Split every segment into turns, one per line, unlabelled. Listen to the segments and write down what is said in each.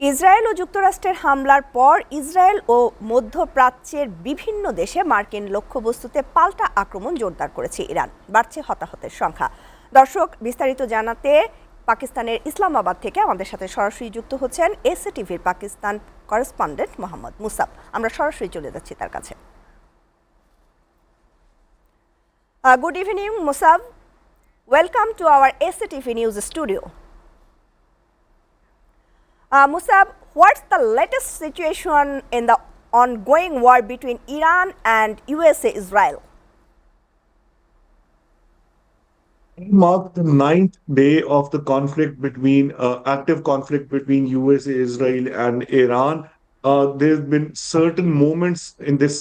Israel ও যুক্তরাষ্ট্রের হামলার পর ইসরায়েল ও মধ্যপ্রাচ্যের বিভিন্ন দেশে মার্কিন লক্ষ্যবস্তুতে পাল্টা আক্রমণ জোরদার করেছে ইরান। বাড়ছে হতাহতের সংখ্যা। দর্শক, বিস্তারিত জানাতে পাকিস্তানের ইসলামাবাদ থেকে আমাদের সাথে সরাসরি যুক্ত হচ্ছেন এসএটিভির পাকিস্তান করেসপন্ডেন্ট মোহাম্মদ মুসাব। আমরা সরাসরি চলে যাচ্ছি তার কাছে। Good evening মুসাব, welcome to our SATV news studio. Musab, what's the latest situation in the ongoing war between Iran and USA-Israel?
Marked the ninth day of the conflict between active conflict between USA, Israel, and Iran. There's been certain moments in this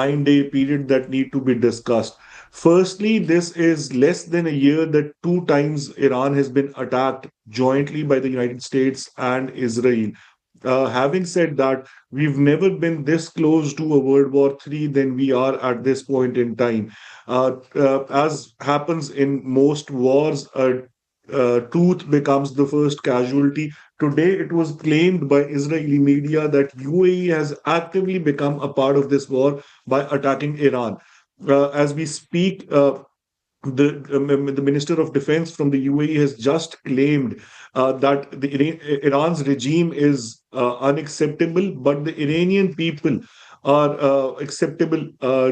9-day period that need to be discussed. Firstly, this is less than a year that two times Iran has been attacked jointly by the United States and Israel. Having said that, we've never been this close to a World War III than we are at this point in time. As happens in most wars, truth becomes the first casualty. Today, it was claimed by Israeli media that UAE has actively become a part of this war by attacking Iran. As we speak, the Minister of Defense from the UAE has just claimed that Iran's regime is unacceptable, but the Iranian people are acceptable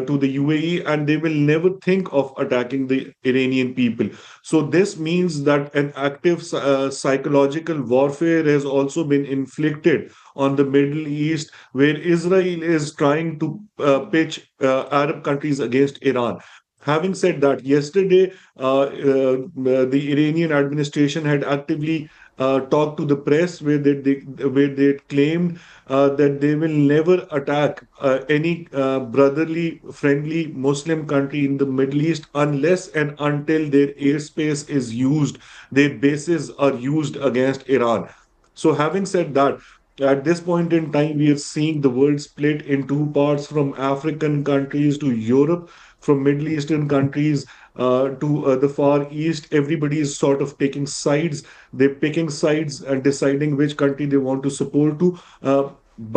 to the UAE, and they will never think of attacking the Iranian people. So this means that an active psychological warfare has also been inflicted on the Middle East, where Israel is trying to pitch Arab countries against Iran. Having said that, yesterday the Iranian administration had actively talked to the press where they claimed that they will never attack any brotherly, friendly Muslim country in the Middle East unless and until their airspace is used, their bases are used against Iran. So having said that, at this point in time, we are seeing the world split in two parts, from African countries to Europe, from Middle Eastern countries to the Far East. Everybody is sort of taking sides. They're picking sides and deciding which country they want to support to.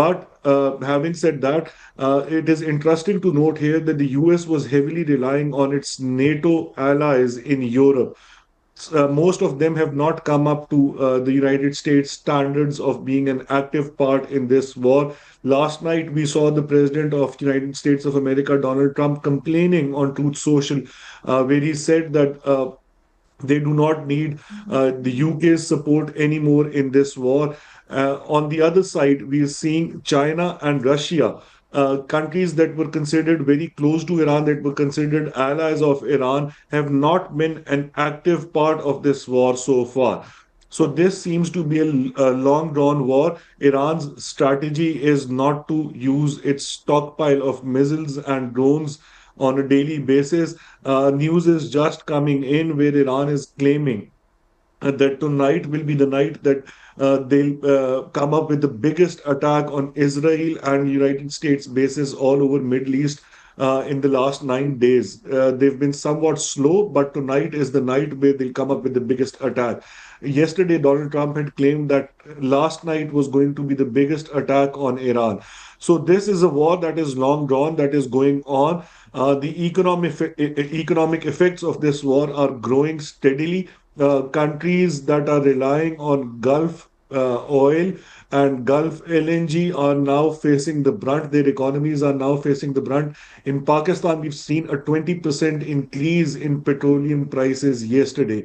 But having said that, it is interesting to note here that the US was heavily relying on its NATO allies in Europe. Most of them have not come up to the United States standards of being an active part in this war. Last night, we saw the President of the United States of America, Donald Trump, complaining on Truth Social, where he said that they do not need the UK's support anymore in this war. On the other side, we are seeing China and Russia, countries that were considered very close to Iran, that were considered allies of Iran, have not been an active part of this war so far. So this seems to be a long drawn war. Iran's strategy is not to use its stockpile of missiles and drones on a daily basis. News is just coming in where Iran is claiming that tonight will be the night that they'll come up with the biggest attack on Israel and United States bases all over Middle East in the last 9 days. They've been somewhat slow, but tonight is the night where they'll come up with the biggest attack. Yesterday, Donald Trump had claimed that last night was going to be the biggest attack on Iran. So this is a war that is long drawn, that is going on. The economic effects of this war are growing steadily. Countries that are relying on Gulf oil and Gulf LNG are now facing the brunt. Their economies are now facing the brunt. In Pakistan, we've seen a 20% increase in petroleum prices yesterday,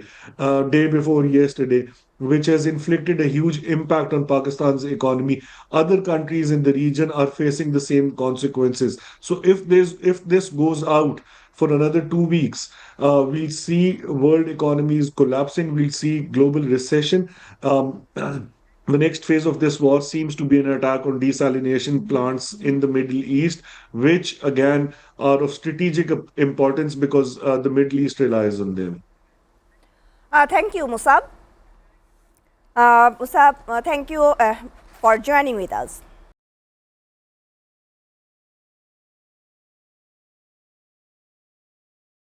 day before yesterday, which has inflicted a huge impact on Pakistan's economy. Other countries in the region are facing the same consequences. So if this goes out for another 2 weeks, we'll see world economies collapsing. We'll see global recession. The next phase of this war seems to be an attack on desalination plants in the Middle East, which again are of strategic importance because the Middle East relies on them.
Thank you, Musab. Thank you for joining with us.